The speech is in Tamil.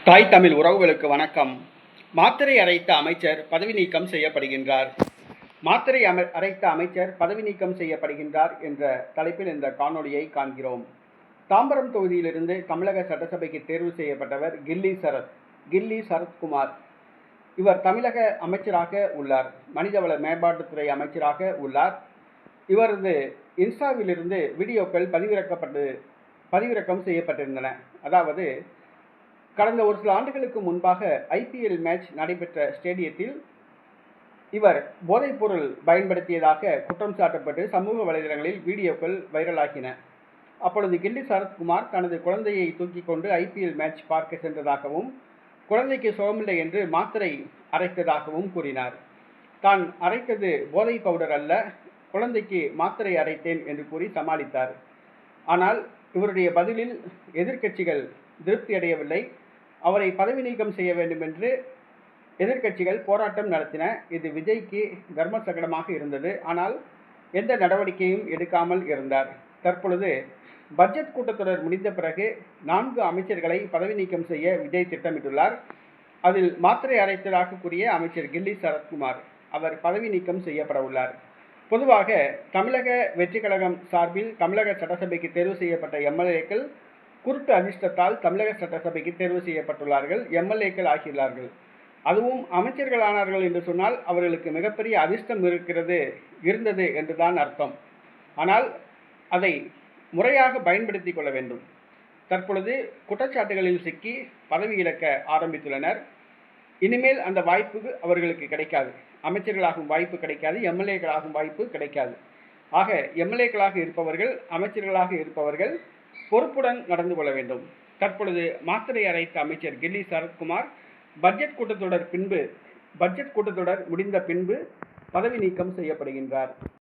தாய் தமிழ் உறவுகளுக்கு வணக்கம். மாத்திரை அரைத்த அமைச்சர் பதவி நீக்கம் செய்யப்படுகின்றார். மாத்திரை அரைத்த அமைச்சர் பதவி நீக்கம் செய்யப்படுகின்றார் என்ற தலைப்பில் இந்த காணொளியை காண்கிறோம். தாம்பரம் தொகுதியிலிருந்து தமிழக சட்டசபைக்கு தேர்வு செய்யப்பட்டவர் கில்லி சரத்குமார். இவர் தமிழக அமைச்சராக உள்ளார். மனிதவள மேம்பாட்டுத்துறை அமைச்சராக உள்ளார். இவரது இன்ஸ்டாவிலிருந்து வீடியோக்கள் பதிவிறக்கம் செய்யப்பட்டிருந்தன. அதாவது, கடந்த ஒரு சில ஆண்டுகளுக்கு முன்பாக IPL மேட்ச் நடைபெற்ற ஸ்டேடியத்தில் இவர் போதைப்பொருள் பயன்படுத்தியதாக குற்றம் சாட்டப்பட்டு சமூக வலைதளங்களில் வீடியோக்கள் வைரலாகின. அப்பொழுது கில்லி சரத்குமார் தனது குழந்தையை தூக்கி கொண்டு IPL மேட்ச் பார்க்க சென்றதாகவும், குழந்தைக்கு சுகமில்லை என்று மாத்திரை அரைத்ததாகவும் கூறினார். தான் அரைத்தது போதை பவுடர் அல்ல, குழந்தைக்கு மாத்திரை அரைத்தேன் என்று கூறி சமாளித்தார். ஆனால் இவருடைய பதிலில் எதிர்க்கட்சிகள் திருப்தி அடையவில்லை. அவரை பதவி நீக்கம் செய்ய வேண்டும் என்று எதிர்க்கட்சிகள் போராட்டம் நடத்தின. இது விஜய்க்கு தர்ம சங்கடமாக இருந்தது. ஆனால் எந்த நடவடிக்கையும் எடுக்காமல் இருந்தார். தற்பொழுது பட்ஜெட் கூட்டத்தொடர் முடிந்த பிறகு 4 அமைச்சர்களை பதவி நீக்கம் செய்ய விஜய் திட்டமிட்டுள்ளார். அதில் மாத்திரை அரைத்ததாக கூறிய அமைச்சர் கில்லி சரத்குமார் அவர் பதவி நீக்கம் செய்யப்பட உள்ளார். பொதுவாக தமிழக வெற்றி கழகம் சார்பில் தமிழக சட்டசபைக்கு தேர்வு செய்யப்பட்ட MLAக்கள் குருட்டு அதிர்ஷ்டத்தால் தமிழக சட்டசபைக்கு தேர்வு செய்யப்பட்டுள்ளார்கள், MLAக்கள் ஆகியுள்ளார்கள். அதுவும் அமைச்சர்கள் ஆனார்கள் என்று சொன்னால் அவர்களுக்கு மிகப்பெரிய அதிர்ஷ்டம் இருந்தது என்றுதான் அர்த்தம். ஆனால் அதை முறையாக பயன்படுத்தி கொள்ள வேண்டும். தற்பொழுது குற்றச்சாட்டுகளில் சிக்கி பதவி இழக்க ஆரம்பித்துள்ளனர். இனிமேல் அந்த வாய்ப்பு அவர்களுக்கு கிடைக்காது. அமைச்சர்களாகும் வாய்ப்பு கிடைக்காது, MLAக்களாகும் வாய்ப்பு கிடைக்காது. ஆக MLAக்களாக இருப்பவர்கள், அமைச்சர்களாக இருப்பவர்கள் பொறுப்புடன் நடந்து கொள்ள வேண்டும். தற்பொழுது மாத்திரை அரைத்த அமைச்சர் கில்லி சரத்குமார் பட்ஜெட் கூட்டத்தொடர் முடிந்த பின்பு பதவி நீக்கம் செய்யப்படுகின்றார்.